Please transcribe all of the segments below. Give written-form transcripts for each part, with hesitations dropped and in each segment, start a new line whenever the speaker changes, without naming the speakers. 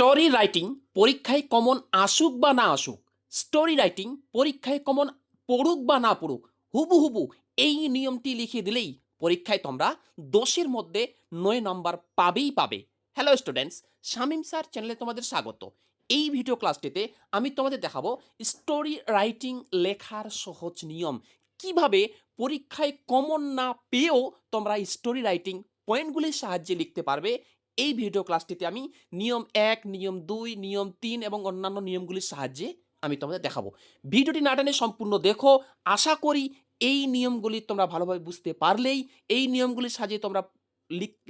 Story writing পরীক্ষায় common আসুক বা না আসুক, স্টোরি রাইটিং পরীক্ষায় কমন পড়ুক বা না পড়ুক, হুবহু এই নিয়মটি লিখে দিলেই পরীক্ষায় তোমরা 10-এর মধ্যে 9 নম্বর পাবেই পাবে। হ্যালো স্টুডেন্টস, শামীম স্যার চ্যানেলে তোমাদের স্বাগত। এই ভিডিও ক্লাসটিতে আমি তোমাদের দেখাবো স্টোরি রাইটিং লেখার সহজ নিয়ম। কিভাবে পরীক্ষায় কমন না পেয়েও তোমরা স্টোরি রাইটিং পয়েন্টগুলির সাহায্যে লিখতে পারবে। এই ভিডিও ক্লাসটিতে আমি নিয়ম 1, নিয়ম 2, নিয়ম 3 এবং অন্যান্য নিয়মগুলির সাহায্যে আমি তোমাদের দেখাবো। ভিডিওটি না টেনে সম্পূর্ণ দেখো। আশা করি এই নিয়মগুলি তোমরা ভালোভাবে বুঝতে পারলেই, এই নিয়মগুলির সাহায্যে তোমরা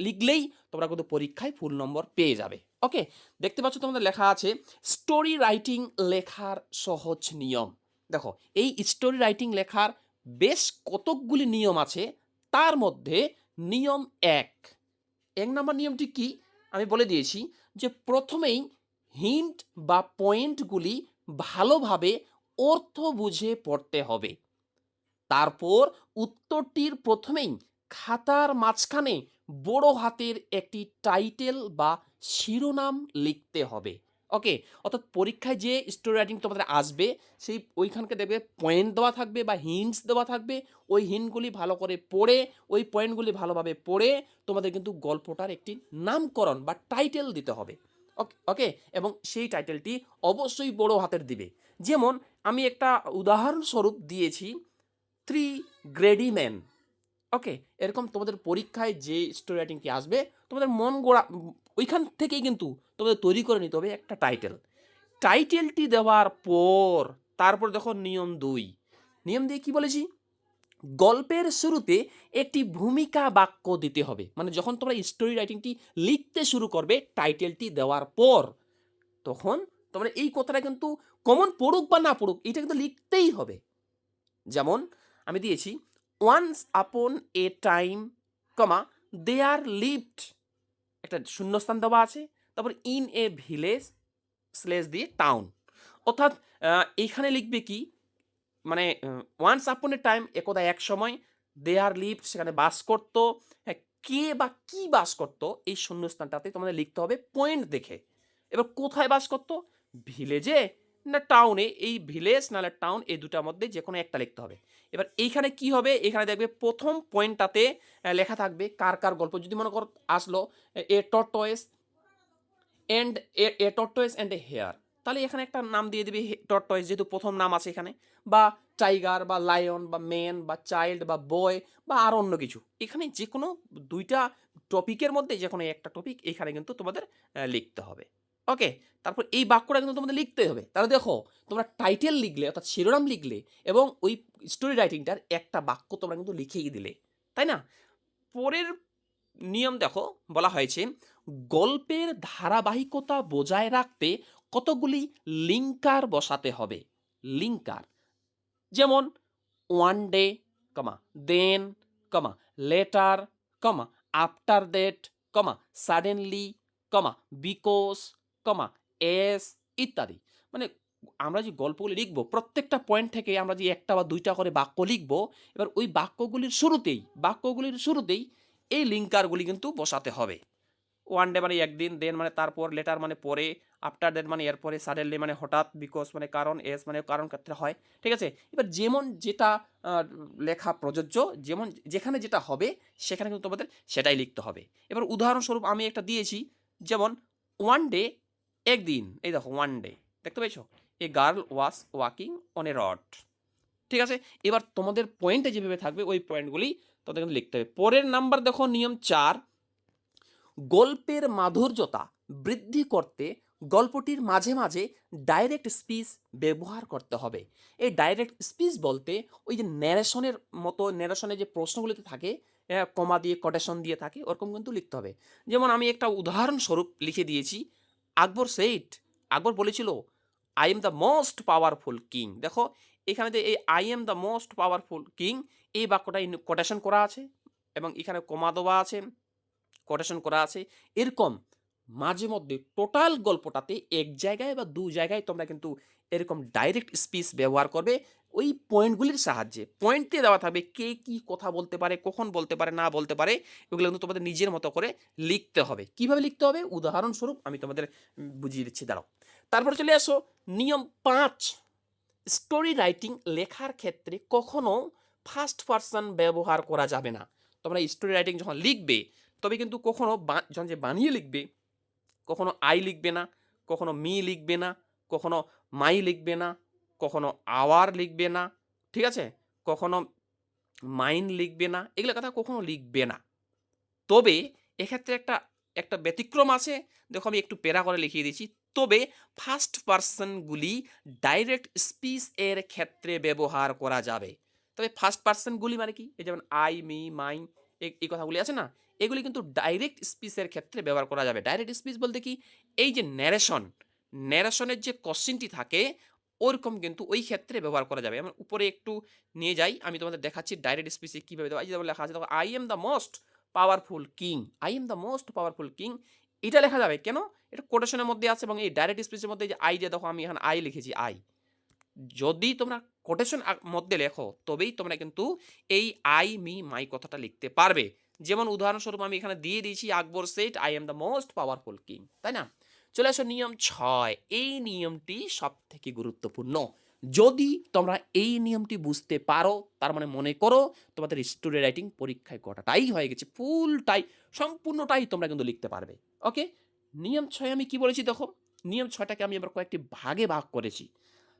লিখলেই তোমরা কিন্তু পরীক্ষায় ফুল নম্বর পেয়ে যাবে। ওকে, দেখতে পাচ্ছ তোমাদের লেখা আছে স্টোরি রাইটিং লেখার সহজ নিয়ম। দেখো, এই স্টোরি রাইটিং লেখার বেশ কতকগুলি নিয়ম আছে। তার মধ্যে নিয়ম 1 নম্বর নিয়মটি কি আমি বলে দিয়েছি, যে প্রথমেই হিন্ট বা পয়েন্টগুলি ভালোভাবে অর্থ বুঝে পড়তে হবে। তারপর উত্তরটির প্রথমেই খাতার মাঝখানে বড় হাতের একটি টাইটেল বা শিরোনাম লিখতে হবে। ওকে, অর্থাৎ পরীক্ষায় যে স্টোরি রাইটিং তোমাদের আসবে, সেই ওইখানকে দেখবে পয়েন্ট দেওয়া থাকবে বা হিন্টস দেওয়া থাকবে। ওই হিন্টগুলি ভালো করে পড়ে, ওই পয়েন্টগুলি ভালোভাবে পড়ে তোমাদের কিন্তু গল্পটার একটি নামকরণ বা টাইটেল দিতে হবে। ওকে ওকে, এবং সেই টাইটেলটি অবশ্যই বড় হাতের দিবে। যেমন আমি একটা উদাহরণস্বরূপ দিয়েছি, 3 গ্রেডি ম্যান। ওকে, এরকম তোমাদের পরীক্ষায় যে স্টোরি রাইটিংটি আসবে, তোমাদের মন গড়া ওইখান থেকেই কিন্তু তোমাদের তৈরি করে নিতে হবে একটা টাইটেল। টাইটেলটি দেওয়ার পর তারপর দেখো নিয়ম 2। নিয়ম দিয়ে কি বলেছি, গল্পের শুরুতে একটি ভূমিকা বাক্য দিতে হবে। মানে যখন তোমরা স্টোরি রাইটিংটি লিখতে শুরু করবে টাইটেলটি দেওয়ার পর, তখন তোমরা এই কথাটা কিন্তু কমন পড়ুক বা না পড়ুক, এটা কিন্তু লিখতেই হবে। যেমন আমি দিয়েছি, once upon A time, comma there lived, একটা শূন্যস্থান দেওয়া আছে, তারপর ইন এ ভিলেজ স্লেস দিয়ে টাউন। অর্থাৎ এইখানে লিখবে কি, মানে ওয়ান্স আপন এ টাইম একদা এক সময়, দেয়ার লিভড সেখানে বাস করত, হ্যাঁ, কে বা কি বাস করত, এই শূন্যস্থানটাতে তোমাদের লিখতে হবে পয়েন্ট দেখে। এবার কোথায় বাস করত, ভিলেজে না টাউনে, এই ভিলেজ নাহলে টাউন এই দুটার মধ্যে যে কোনো একটা লিখতে হবে। এবার এইখানে কি হবে, এখানে দেখবে প্রথম পয়েন্টটাতে লেখা থাকবে কার কার গল্প। যদি মনে করো আসলো a tortoise and a tortoise and a hare, তাহলে এখানে একটা নাম দিয়ে দিবি টর্টয়েস, যেহেতু প্রথম নাম আছে এখানে, বা টাইগার বা লায়ন বা ম্যান বা চাইল্ড বা বয় বা আর অন্য কিছু। এখানে যে কোনো দুইটা টপিকের মধ্যে যে কোনো একটা টপিক এখানে কিন্তু তোমাদের লিখতে হবে। ওকে, তারপর এই বাক্যটা কিন্তু তোমাদের লিখতে হবে। তাহলে দেখো, তোমরা টাইটেল লিখলে অর্থাৎ শিরোনাম লিখলে এবং ওই স্টোরি রাইটিংটার একটা বাক্য তোমরা কিন্তু লিখেই দিলে, তাই না? পরের নিয়ম দেখো, বলা হয়েছে গল্পের ধারাবাহিকতা বজায় রাখতে কতগুলি লিঙ্কার বসাতে হবে। লিঙ্কার, যেমন one day, comma then, comma later, comma after that, comma suddenly, comma because, comma as ইত্যাদি। মানে আমরা যে গল্পগুলি লিখবো, প্রত্যেকটা পয়েন্ট থেকে আমরা যে একটা বা দুইটা করে বাক্য লিখবো, এবার ওই বাক্যগুলির শুরুতেই এই লিঙ্কারগুলি কিন্তু বসাতে হবে। ওয়ান ডে মানে একদিন, দেন মানে তারপর, লেটার মানে পরে, আফটার দ্যাট মানে এরপরে, সাডেনলি মানে হঠাৎ, বিকজ মানে কারণ, এস মানে কারণ ক্ষেত্রে হয়। ঠিক আছে, এবার যেমন যেটা লেখা প্রযোজ্য, যেমন যেখানে যেটা হবে সেখানে কিন্তু তোমাদের সেটাই লিখতে হবে। এবার উদাহরণস্বরূপ আমি একটা দিয়েছি, যেমন ওয়ান ডে, একদিন, এই দেখো ওয়ান ডে, দেখতে পেয়েছো, a girl was walking on a rod. ঠিক আছে, এবার তোমাদের পয়েন্টে যেভাবে থাকবে ওই পয়েন্টগুলি তোমাদের কিন্তু লিখতে হবে। পরের নাম্বার দেখো, নিয়ম 4, গল্পের মাধুর্যতা বৃদ্ধি করতে গল্পটির মাঝে মাঝে ডাইরেক্ট স্পিচ ব্যবহার করতে হবে। এই ডাইরেক্ট স্পিচ বলতে ওই যে ন্যারেশনের মতো, ন্যারেশনে যে প্রশ্নগুলিতে থাকে কমা দিয়ে কোটেশন দিয়ে থাকে, ওরকম কিন্তু লিখতে হবে। যেমন আমি একটা উদাহরণস্বরূপ লিখে দিয়েছি, আকবর সেইট, আকবর বলেছিল I am the most powerful king. দেখো এখানে যে এই I am the most powerful king, এই বাক্যটা কোটেশন করা আছে এবং এখানে কমা দেওয়া আছে, কোটেশন করা আছে। এরকম মাঝে মধ্যে টোটাল গল্পটাতে এক জায়গায় বা দু জায়গায় তোমরা কিন্তু এরকম ডাইরেক্ট স্পিচ ব্যবহার করবে, ওই পয়েন্টগুলির সাহায্যে পয়েন্ট দিয়ে দেওয়া থাকবে কে কি কথা বলতে পারে, কখন বলতে পারে, না বলতে পারে, এগুলো কিন্তু তোমাদের নিজের মতো করে লিখতে হবে। কিভাবে লিখতে হবে উদাহরণস্বরূপ আমি তোমাদের বুঝিয়ে দিচ্ছি, দাঁড়াও। তারপর চলে আসো নিয়ম 5, স্টোরি রাইটিং লেখার ক্ষেত্রে কখনো ফার্স্ট পারসন ব্যবহার করা যাবে না। তোমরা স্টোরি রাইটিং যখন লিখবে তবে কিন্তু কখনো যখন যে বানিয়ে লিখবে কখনো আই লিখবে না, কখনো মি লিখবে না, কখনো মাই লিখবে না, কখনো আওয়ার লিখবে না, ঠিক আছে, কখনো মাইন লিখবে না, এগুলো কথা কখনো লিখবে না। তবে এক্ষেত্রে একটা একটা ব্যতিক্রম আছে, দেখো আমি একটু প্যারা করে লিখিয়ে দিচ্ছি। তবে ফার্স্ট পার্সনগুলি ডাইরেক্ট স্পিচ এর ক্ষেত্রে ব্যবহার করা যাবে। তবে ফার্স্ট পার্সনগুলি মানে কি, এই যেমন আই মি মাইন এই কথাগুলি আছে না, এগুলি কিন্তু ডাইরেক্ট স্পিচের ক্ষেত্রে ব্যবহার করা যাবে। ডাইরেক্ট স্পিচ বলতে কি, এই যে ন্যারেশনের যে কোশ্চেনটি থাকে ওরকম কিন্তু ওই ক্ষেত্রে ব্যবহার করা যাবে। আমার উপরে একটু নিয়ে যাই, আমি তোমাদের দেখাচ্ছি ডাইরেক্ট স্পিচে কীভাবে দেওয়া। এই যে যেমন লেখা আছে, দেখো I am the most powerful king, I am the most powerful king, এটা লেখা যাবে কেন, এটা কোটেশনের মধ্যে আছে এবং এই ডাইরেক্ট স্পিচের মধ্যে যে আই দিয়ে দেখো আমি এখানে আই লিখেছি আই, যদি তোমরা কোটেশন মধ্যে লেখো তবেই তোমরা কিন্তু এই আই মি মাই কথাটা লিখতে পারবে। যেমন উদাহরণস্বরূপ আমি এখানে দিয়ে দিয়েছি Akbar said I am the most powerful king, তাই না। চলে আসো নিয়ম 6, এই নিয়মটি সব থেকে গুরুত্বপূর্ণ। যদি তোমরা এই নিয়মটি বুঝতে পারো তার মানে মনে করো তোমাদের স্টোরি রাইটিং পরীক্ষায় গোটাটাই হয়ে গেছে, ফুলটাই সম্পূর্ণটাই তোমরা কিন্তু লিখতে পারবে। ওকে, নিয়ম 6 আমি কি বলেছি দেখো, নিয়ম 6টাকে আমি আবার কয়েকটি ভাগে ভাগ করেছি।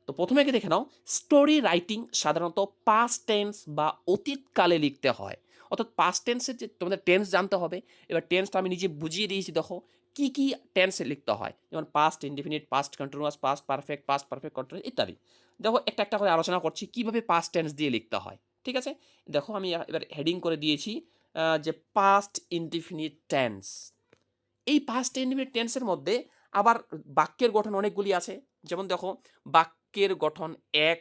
তো প্রথমে দেখে নাও, স্টোরি রাইটিং সাধারণত পাস্ট টেন্স বা অতীতকালে লিখতে হয়। অর্থাৎ পাস্ট টেন্সের যে তোমাদের টেন্স জানতে হবে। এবার টেন্সটা আমি নিজে বুঝিয়ে দিয়েছি, দেখো কি কি টেন্সে লিখতে হয়, যেমন past indefinite, past continuous, past perfect continuous ইত্যাদি। দেখো একটা একটা করে আলোচনা করছি কিভাবে পাস্ট টেন্স দিয়ে লিখতে হয়। ঠিক আছে, দেখো আমি এবার হেডিং করে দিয়েছি যে পাস্ট ইনডিফিনিট টেন্স। এই পাস্ট ইনডিফিনিট টেন্সের মধ্যে আবার বাক্যের গঠন অনেকগুলি আছে। যেমন দেখো বাক্যের গঠন এক,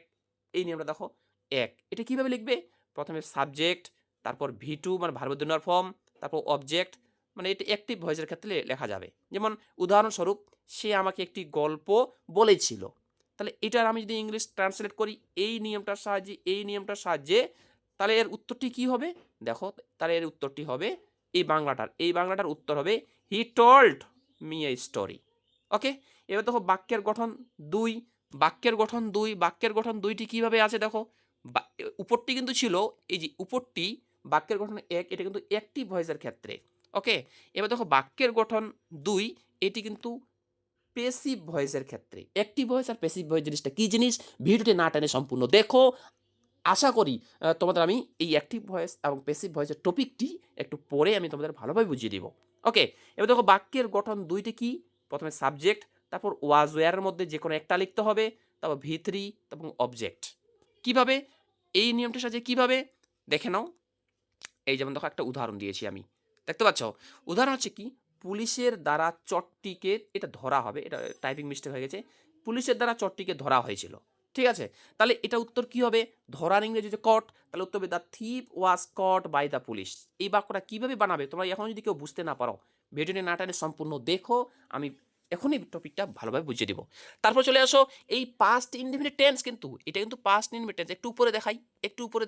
এই নিয়মটা দেখো এক, এটা কিভাবে লিখবে, প্রথমে সাবজেক্ট, তারপর ভি2 মানে ভার্ব দুনার ফর্ম, তারপর অবজেক্ট, মানে এটা অ্যাক্টিভ ভয়েসের ক্ষেত্রে লেখা যাবে। যেমন উদাহরণস্বরূপ সে আমাকে একটি গল্প বলেছিল, তাহলে এটার আমি যদি ইংলিশ ট্রান্সলেট করি এই নিয়মটার সাহায্যে তাহলে এর উত্তরটি কি হবে, দেখো তাহলে এর উত্তরটি হবে এই বাংলাটার উত্তর হবে he told me a story. Okay, এবার দেখো বাক্যের গঠন দুই, বাক্যের গঠন দুইটি কিভাবে আছে দেখো, উপরটি কিন্তু ছিল এই যে উপরটি বাক্যের গঠন এক, এটা কিন্তু অ্যাক্টিভ ভয়েসের ক্ষেত্রে। ওকে, এবার দেখো বাক্যের গঠন দুই, এটি কিন্তু পেসিভ ভয়েসের ক্ষেত্রে। অ্যাক্টিভ ভয়েস আর পেসিভ ভয়েস জিনিসটা কি জিনিস, ভিডিওটি না টেনে সম্পূর্ণ দেখো। আশা করি তোমাদের আমি এই অ্যাক্টিভ ভয়েস এবং প্যাসিভ ভয়েসের টপিকটি একটু পরে আমি তোমাদের ভালোভাবে বুঝিয়ে দিব। ওকে, এবার দেখো বাক্যের গঠন দুইটি কি, প্রথমে সাবজেক্ট, তারপর ওয়াজ ওয়্যারের মধ্যে যে কোনো একটা লিখতে হবে, তারপর ভি3 এবং অবজেক্ট। কিভাবে এই নিয়মটির সাথে কিভাবে দেখে নাও, এই যেমন দেখো একটা উদাহরণ দিয়েছি আমি, দেখতে পাচ্ছ উদাহরণ হচ্ছে কি, পুলিশের দ্বারা চোরটিকে, এটা ধরা হবে, এটা টাইপিং মিস্টেক হয়ে গেছে, পুলিশের দ্বারা চোরটিকে ধরা হয়েছিল। ঠিক আছে, তাহলে এটা উত্তর কি হবে, ধরার ইংরেজি যে কট, তাহলে উত্তর হবে the thief was caught by the police. এই বাক্যটা কিভাবে বানাবে তোমরা এখন যদি কেউ বুঝতে না পারো ভিডিওটি না টানে সম্পূর্ণ দেখো, আমি এখনই টপিকটা ভালোভাবে বুঝিয়ে দিব। তারপর চলে আসো এই পাস্ট ইনডিফিনিট টেন্স, কিন্তু এটা কিন্তু পাস্ট ইনডিফিনিট টেন্স, একটু উপরে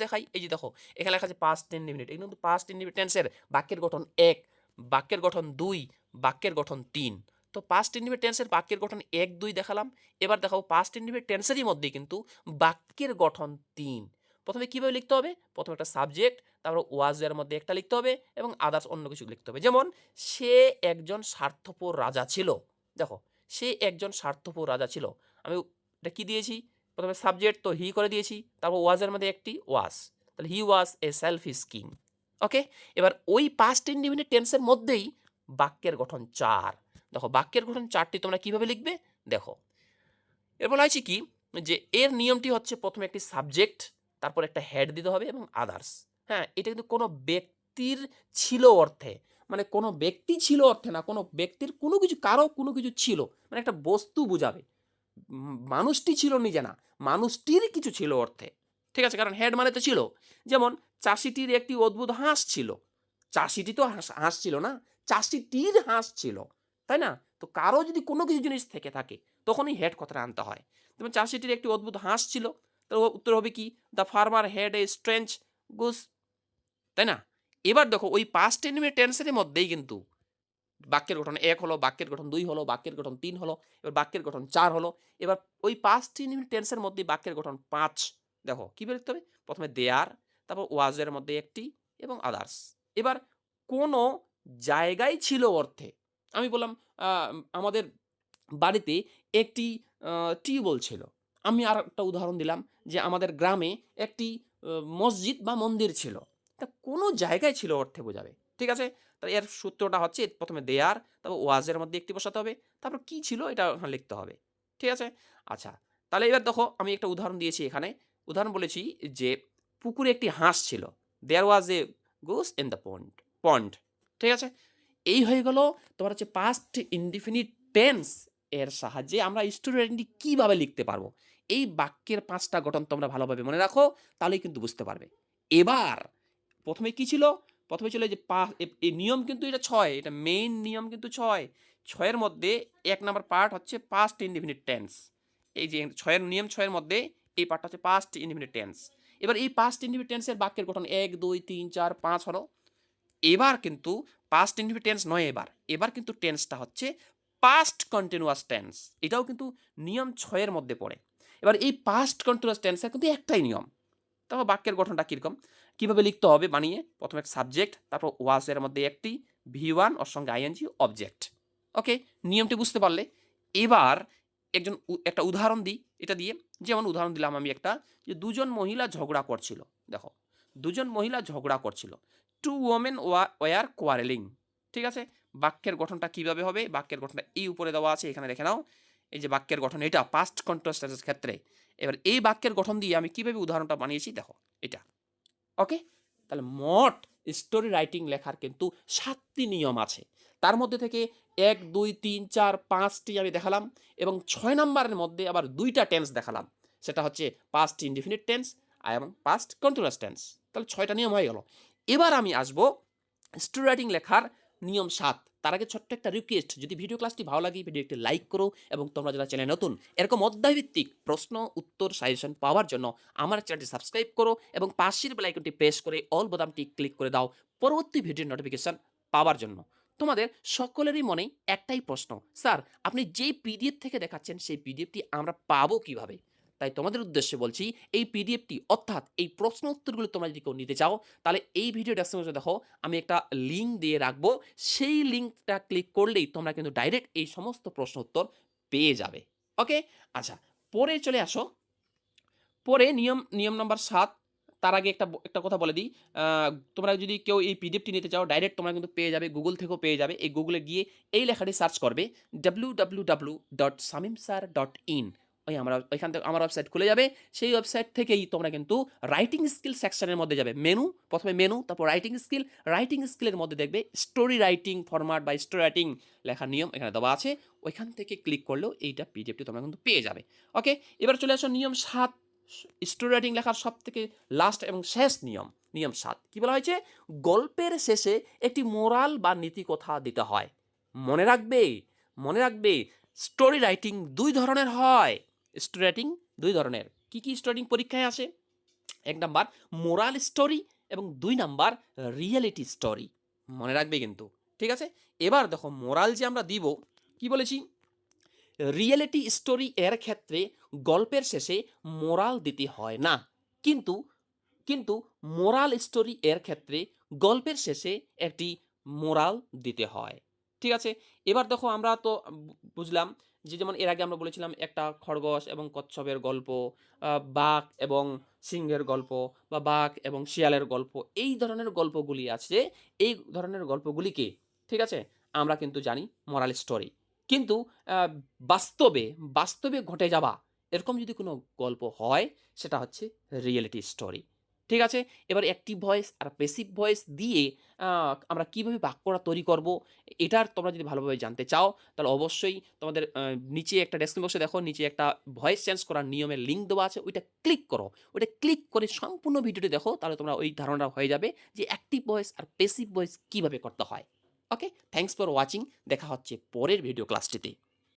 দেখাই, এই যে দেখো এখানে লেখা আছে পাস্ট ইনডিফিনিট, এটা কিন্তু পাস্ট ইনডিফিনিট টেন্সের বাক্যের গঠন এক, বাক্যের গঠন দুই, বাক্যের গঠন তিন। তো পাস্ট ইনডিফিনিট টেন্সের বাক্যের গঠন এক দুই দেখালাম, এবার দেখাবো পাস্ট ইনডিফিনিট টেন্সেরই মধ্যে কিন্তু বাক্যের গঠন তিন। প্রথমে কিভাবে লিখতে হবে, প্রথমে একটা সাবজেক্ট, তারপর ওয়াজ এর মধ্যে একটা লিখতে হবে এবং আদার্স অন্য কিছু লিখতে হবে। যেমন সে একজন স্বার্থপর রাজা ছিল, দেখো সে একজন স্বার্থপর রাজা ছিল, আমি এটা কি দিয়েছি, প্রথমে সাবজেক্ট তো হি করে দিয়েছি, তারপর ওয়াজের মধ্যে একটি ওয়াজ, তাহলে হি ওয়াজ এ সেলফিশ কিং। ওকে, এবার ওই পাস্ট ইনডিফিনিট টেন্সের মধ্যেই বাক্যের গঠন চার, দেখো বাক্যের গঠন চারটি তোমরা কিভাবে লিখবে দেখো। এর বলা হয়েছে কি, যে এর নিয়মটি হচ্ছে প্রথমে একটি সাবজেক্ট, তারপর একটা হেড দিতে হবে এবং আদার্স। হ্যাঁ, এটা কিন্তু কোনো ব্যক্তির ছিল অর্থে, মানে কোনো ব্যক্তি ছিল অর্থে না, কোনো ব্যক্তির কোনো কিছু, কারো কোনো কিছু ছিল, মানে একটা বস্তু বোঝাবে। মানুষটি ছিল নিজে না, মানুষটির কিছু ছিল অর্থে। ঠিক আছে, কারণ হেড মানে তো ছিল। যেমন চাষিটির একটি অদ্ভুত হাঁস ছিল, চাষিটি তো হাঁস ছিল না, চাষিটির হাঁস ছিল, তাই না। তো কারো যদি কোনো কিছু জিনিস থেকে থাকে তখনই হেড কথাটা আনতে হয়। যেমন চাষিটির একটি অদ্ভুত হাঁস ছিল, তো উত্তর হবে কি? The farmer had a strange Goose, তাই না? এবার দেখো ওই পাস্ট ইনডিফিনিট টেন্সের মধ্যেই কিন্তু বাক্যের গঠন ১ হলো, বাক্যের গঠন ২ হলো, বাক্যের গঠন ৩ হলো, এবার বাক্যের গঠন ৪ হলো। এবার ওই পাস্ট ইনডিফিনিট টেন্সের মধ্যেই বাক্যের গঠন ৫। দেখো কিভাবে লিখতে হবে? প্রথমে দেয়ার, তারপর ওয়াজ এর মধ্যে একটি এবং আদার্স। এবার কোন জায়গায় ছিল অর্থে। আমি বললাম আ আমাদের বাড়িতে একটি আ টিউবওয়েল ছিল। আমি আরেকটা উদাহরণ দিলাম যে আমাদের গ্রামে একটি মসজিদ বা মন্দির ছিল। তা কোন জায়গায় ছিল অর্থে বোঝাবে। ঠিক আছে? তাহলে এর সূত্রটা হচ্ছে প্রথমে দেয়ার, তারপর ওয়াজ এর মধ্যে একটি বসাতে হবে। তারপর কি ছিল এটা ওখানে লিখতে হবে। ঠিক আছে? আচ্ছা, তাহলে এবার দেখো আমি একটা উদাহরণ দিয়েছি এখানে। উদাহরণ বলেছি যে পুকুরে একটি হাঁস ছিল। দেয়ার ওয়াজ এ গোস ইন দ্য পন্ড। ঠিক আছে? এই হয়ে গেল তোমার হচ্ছে পাস্ট ইনডিফিনিট টেন্স এর সাহায্যে আমরা স্টুডেন্টটি কিভাবে লিখতে পারবো। এই বাক্যের ৫ টা গঠন তোমরা ভালোভাবে মনে রাখো, তাহলেই কিন্তু বুঝতে পারবে। এবার প্রথমে কি ছিল? প্রথমে ছিল এই যে এই নিয়ম কিন্তু এটা ৬, এটা মেইন নিয়ম কিন্তু ৬। ৬ এর মধ্যে ১ নাম্বার পার্ট হচ্ছে পাস্ট ইনডিফিনিট টেন্স। এই যে ৬ এর নিয়ম ৬ এর মধ্যে এই পার্টটা হচ্ছে পাস্ট ইনডিফিনিট টেন্স। এবার এই পাস্ট ইনডিফিনিট টেন্সের বাক্যের গঠন ১, ২, ৩, ৪, ৫ হলো। এবার কিন্তু পাস্ট ইনডিফিনিট টেন্স নয় এবার। এবার কিন্তু টেন্সটা হচ্ছে পাস্ট কন্টিনিউয়াস টেন্স। এটাও কিন্তু নিয়ম ৬ এর মধ্যে পড়ে। এবার এই পাস্ট কন্টিনিউয়াস টেন্সের কিন্তু একটাই নিয়ম। তারপর বাক্যের গঠনটা কিরকম? কিভাবে লিখতে হবে বানিয়ে? প্রথমে সাবজেক্ট, তারপর ওয়াজ এর মধ্যে একটি, ভি1 ওর সঙ্গে আইএনজি অবজেক্ট। ওকে? নিয়মটি বুঝতে পারলে। এবার একটা উদাহরণ দিই এটা দিয়ে। যেমন উদাহরণ দিলাম আমি একটা যে ২ জন মহিলা ঝগড়া করছিল। দেখো ২ জন মহিলা ঝগড়া করছিল। 2 women were quarreling। ঠিক আছে? বাক্যের গঠনটা কিভাবে হবে? বাক্যের গঠনটা এই উপরে দেওয়া আছে, এখানে দেখে নাও। এই যে বাক্যের গঠন এটা পাস্ট কন্টিনিউয়াস টেন্সের ক্ষেত্রে। এবার এই বাক্যের গঠন দিয়ে আমি কিভাবে উদাহরণটা বানিয়েছি দেখো এটা। ওকে? তাহলে মোট স্টোরি রাইটিং লেখার কিন্তু ৭ টি নিয়ম আছে। তার মধ্যে থেকে ১, ২, ৩, ৪, ৫ টি আমি দেখালাম এবং ৬ নাম্বারের মধ্যে আবার ২ টা টেন্স দেখালাম। সেটা হচ্ছে পাস্ট ইনডিফিনিট টেন্স এবং পাস্ট কন্টিনিউয়াস টেন্স। তাহলে ৬ টা নিয়ম হয়ে গেল। এবার আমি আসবো স্টোরি রাইটিং লেখার নিয়ম ৭। তার আগে ছোট্ট একটা রিকোয়েস্ট, যদি ভিডিও ক্লাসটি ভালো লাগে ভিডিও একটি লাইক করো এবং তোমরা যারা চ্যানেলে নতুন এরকম অধ্যায়ভিত্তিক প্রশ্ন উত্তর সাজেশন পাওয়ার জন্য আমার চ্যানেলটি সাবস্ক্রাইব করো এবং পাশের বেল আইকনটি প্রেস করে অল বোতামটি ক্লিক করে দাও পরবর্তী ভিডিওর নোটিফিকেশন পাওয়ার জন্য। তোমাদের সকলেরই মনে একটাই প্রশ্ন, স্যার আপনি যেই পিডিএফ থেকে দেখাচ্ছেন সেই পিডিএফটি আমরা পাবো কিভাবে? তাই তোমাদের উদ্দেশ্যে বলছি এই পিডিএফটি অর্থাৎ এই প্রশ্ন উত্তরগুলো তোমরা যদি কেউ নিতে চাও তাহলে এই ভিডিও ডেসক্রিপশনে দেখো আমি একটা লিঙ্ক দিয়ে রাখবো। সেই লিঙ্কটা ক্লিক করলেই তোমরা কিন্তু ডাইরেক্ট এই সমস্ত প্রশ্ন উত্তর পেয়ে যাবে। ওকে? আচ্ছা, পরে চলে আসো। পরে নিয়ম নাম্বার ৭। তার আগে একটা কথা বলে দিই। আ তোমরা যদি কেউ এই পিডিএফটি নিতে চাও ডাইরেক্ট তোমরা কিন্তু পেয়ে যাবে। গুগল থেকেও পেয়ে যাবে। এই গুগলে গিয়ে এই লেখাটি সার্চ করবে www.samimsir.in। ওইখান থেকে আমার ওয়েবসাইট খুলে যাবে। সেই ওয়েবসাইট থেকেই তোমরা কিন্তু রাইটিং স্কিল সেকশনের মধ্যে যাবে। প্রথমে মেনু, তারপর রাইটিং স্কিল। রাইটিং স্কিলের মধ্যে দেখবে স্টোরি রাইটিং ফরম্যাট বা স্টোরি রাইটিং লেখার নিয়ম এখানে দেওয়া আছে। ওইখান থেকে ক্লিক করলেও এইটা পিডিএফটি তোমরা কিন্তু পেয়ে যাবে। ওকে? এবার চলে আসো নিয়ম ৭। স্টোরি রাইটিং লেখার সবথেকে লাস্ট এবং শেষ নিয়ম ৭ কি বলা হয়েছে? গল্পের শেষে একটি মোরাল বা নীতিকথা দিতে হয়। মনে রাখবে, মনে রাখবে স্টোরি রাইটিং ২ ধরনের হয়। স্টোরি রাইটিং ২ ধরনের। কি স্টোরি রাইটিং পরীক্ষায় আসে? ১ নাম্বার মোরাল স্টোরি এবং ২ নাম্বার রিয়েলিটি স্টোরি। মনে রাখবে কিন্তু। ঠিক আছে? এবার দেখো মোরাল যে আমরা দিব, কি বলেছি? রিয়েলিটি স্টোরি এর ক্ষেত্রে গল্পের শেষে মোরাল দিতে হয় না। কিন্তু কিন্তু মোরাল স্টোরি এর ক্ষেত্রে গল্পের শেষে একটি মোরাল দিতে হয়। ঠিক আছে? এবার দেখো আমরা তো বুঝলাম যে যেমন এর আগে আমরা বলেছিলাম একটা খরগোশ এবং কচ্ছপের গল্প, বাঘ এবং সিংহের গল্প বা বাঘ এবং শিয়ালের গল্প। এই ধরনের গল্পগুলি আছে। এই ধরনের গল্পগুলিকে, ঠিক আছে, আমরা কিন্তু জানি মোরাল স্টোরি। কিন্তু আ বাস্তবে ঘটে যাওয়া এরকম যদি কোনো গল্প হয় সেটা হচ্ছে রিয়েলিটি স্টোরি। ঠিক আছে? এবার অ্যাক্টিভ ভয়েস আর প্যাসিভ ভয়েস দিয়ে আ আমরা কিভাবে বাক্যটা তৈরি করব, এটার তোমরা যদি ভালোভাবে জানতে চাও তাহলে অবশ্যই তোমাদের নিচে একটা ডেসক্রিপশন বক্সে দেখো নিচে একটা ভয়েস চেঞ্জ করার নিয়মের লিঙ্ক দেওয়া আছে। ওইটা ক্লিক করো। ওইটা ক্লিক করে সম্পূর্ণ ভিডিওটি দেখো তাহলে তোমরা ওই ধারণা হয়ে যাবে যে অ্যাক্টিভ ভয়েস আর প্যাসিভ ভয়েস কিভাবে করতে হয়। ওকে? Thanks for watching. দেখা হচ্ছে পরের ভিডিও ক্লাসটিতে।